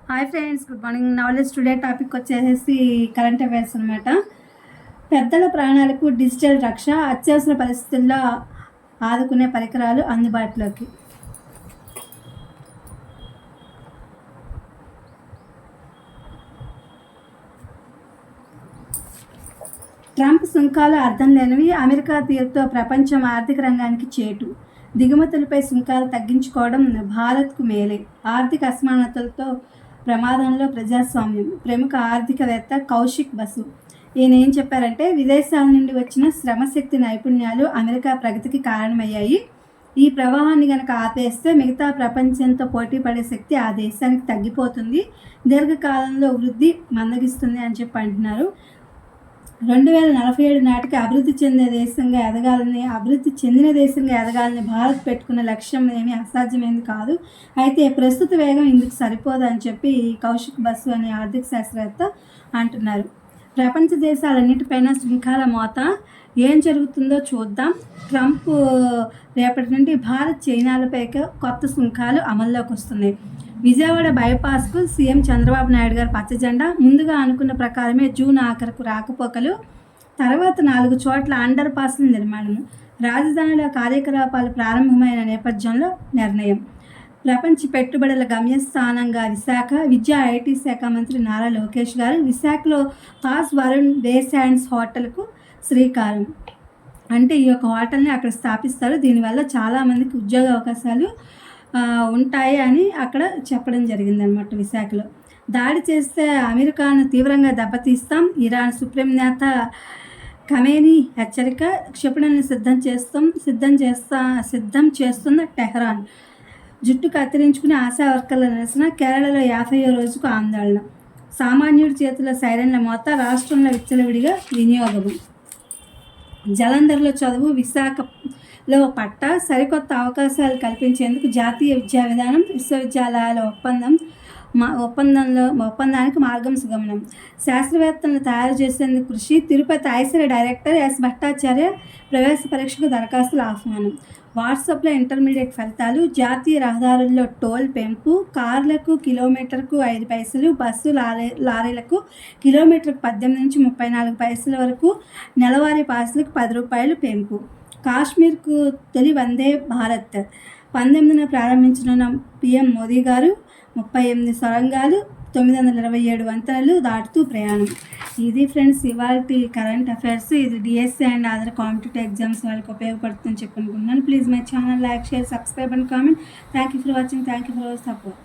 Hi friends, good morning. Knowledge today topic వచ్చేసి current affairs అనమాట. పెద్దల ప్రాణాలకు డిజిటల్ రక్ష, అత్యవసర పరిస్థితుల్లో ఆదుకునే పరికరాలు అందుబాటులోకి. ట్రంప్ సుంకాలు అర్థం లేనివి, అమెరికా తీరుతో ప్రపంచం ఆర్థిక రంగానికి చేటు. దిగుమతులపై సుంకాలు తగ్గించుకోవడం భారత్కు మేలే. ఆర్థిక అసమానతలతో ప్రమాదంలో ప్రజాస్వామ్యం. ప్రముఖ ఆర్థికవేత్త కౌశిక్ బసు ఈయన ఏం చెప్పారంటే, విదేశాల నుండి వచ్చిన శ్రమశక్తి నైపుణ్యాలు అమెరికా ప్రగతికి కారణమయ్యాయి. ఈ ప్రవాహాన్ని కనుక ఆపేస్తే మిగతా ప్రపంచంతో పోటీ పడే శక్తి ఆ దేశానికి తగ్గిపోతుంది, దీర్ఘకాలంలో వృద్ధి మందగిస్తుంది అని చెప్పి అంటున్నారు. 2047 నాటికి అభివృద్ధి చెందిన దేశంగా ఎదగాలని భారత్ పెట్టుకున్న లక్ష్యం ఏమీ అసాధ్యమైంది కాదు. అయితే ప్రస్తుత వేగం ఇందుకు సరిపోదు అని చెప్పి కౌశిక్ బసు అనే ఆర్థిక శాస్త్రవేత్త అంటున్నారు. ప్రపంచ దేశాలన్నిటిపైన సుంకాల మోత. ఏం జరుగుతుందో చూద్దాం. ట్రంప్ రేపటి నుండి భారత్, చైనాలపై కొత్త సుంకాలు అమల్లోకి వస్తున్నాయి. విజయవాడ బైపాస్కు సీఎం చంద్రబాబు నాయుడు గారు పచ్చజెండా. ముందుగా అనుకున్న ప్రకారమే జూన్ ఆఖరుకు రాకపోకలు, తర్వాత 4 చోట్ల అండర్ పాస్ల నిర్మాణము. రాజధానిలో కార్యకలాపాలు ప్రారంభమైన నేపథ్యంలో నిర్ణయం. ప్రపంచ పెట్టుబడుల గమ్యస్థానంగా విశాఖ. విద్యా ఐటీ శాఖ మంత్రి నారా లోకేష్ గారు విశాఖలో తాజ్ వరుణ్ డే శాండ్స్ హోటల్కు శ్రీకారం. అంటే ఈ యొక్క హోటల్ని అక్కడ స్థాపిస్తారు. దీనివల్ల చాలామందికి ఉద్యోగ అవకాశాలు ఉంటాయి అని అక్కడ చెప్పడం జరిగిందనమాట. విశాఖలో దాడి చేస్తే అమెరికాను తీవ్రంగా దెబ్బతీస్తాం. ఇరాన్ సుప్రీం నేత ఖమేనీ హెచ్చరిక. క్షిపణులను సిద్ధం చేస్తున్న టెహ్రాన్. జుట్టు కత్తిరించుకుని ఆశా వర్కర్ల నిరసన. కేరళలో 50వ రోజుకు ఆందోళన. సామాన్యుడి చేతిలో సైరన్ల మోత. రాష్ట్రంలో విచ్చలవిడిగా వినియోగము. జలంధర్లో చదువు, విశాఖలో పట్ట. సరికొత్త అవకాశాలు కల్పించేందుకు జాతీయ విద్యా విధానం, విశ్వవిద్యాలయాల ఒప్పందానికి మార్గం సుగమనం. శాస్త్రవేత్తలను తయారు చేసేందుకు కృషి. తిరుపతి ఐసర్ డైరెక్టర్ ఎస్ భట్టాచార్య ప్రవేశ పరీక్షకు దరఖాస్తుల ఆహ్వానం. వాట్సాప్లో ఇంటర్మీడియట్ ఫలితాలు. జాతీయ రహదారుల్లో టోల్ పెంపు. కార్లకు కిలోమీటర్కు 5 పైసలు, బస్సు లారీలకు కిలోమీటర్కు 18 నుంచి 34 పైసల వరకు, నెలవారీ పాసులకు 10 రూపాయలు పెంపు. కాశ్మీర్కు తొలి వందే భారత్ 19న ప్రారంభించనున్న పీఎం మోదీ గారు. 38 సొరంగాలు, 927 వంతెనలు దాటుతూ ప్రయాణం. ఇది ఫ్రెండ్స్ ఇవాల్టి కరెంట్ అఫైర్స్. ఇది DSC and other competitive exams వాళ్ళకి ఉపయోగపడుతుందని చెప్పనుకుంటున్నాను. Please my channel like, share, subscribe and comment. Thank you for watching. Thank you for support.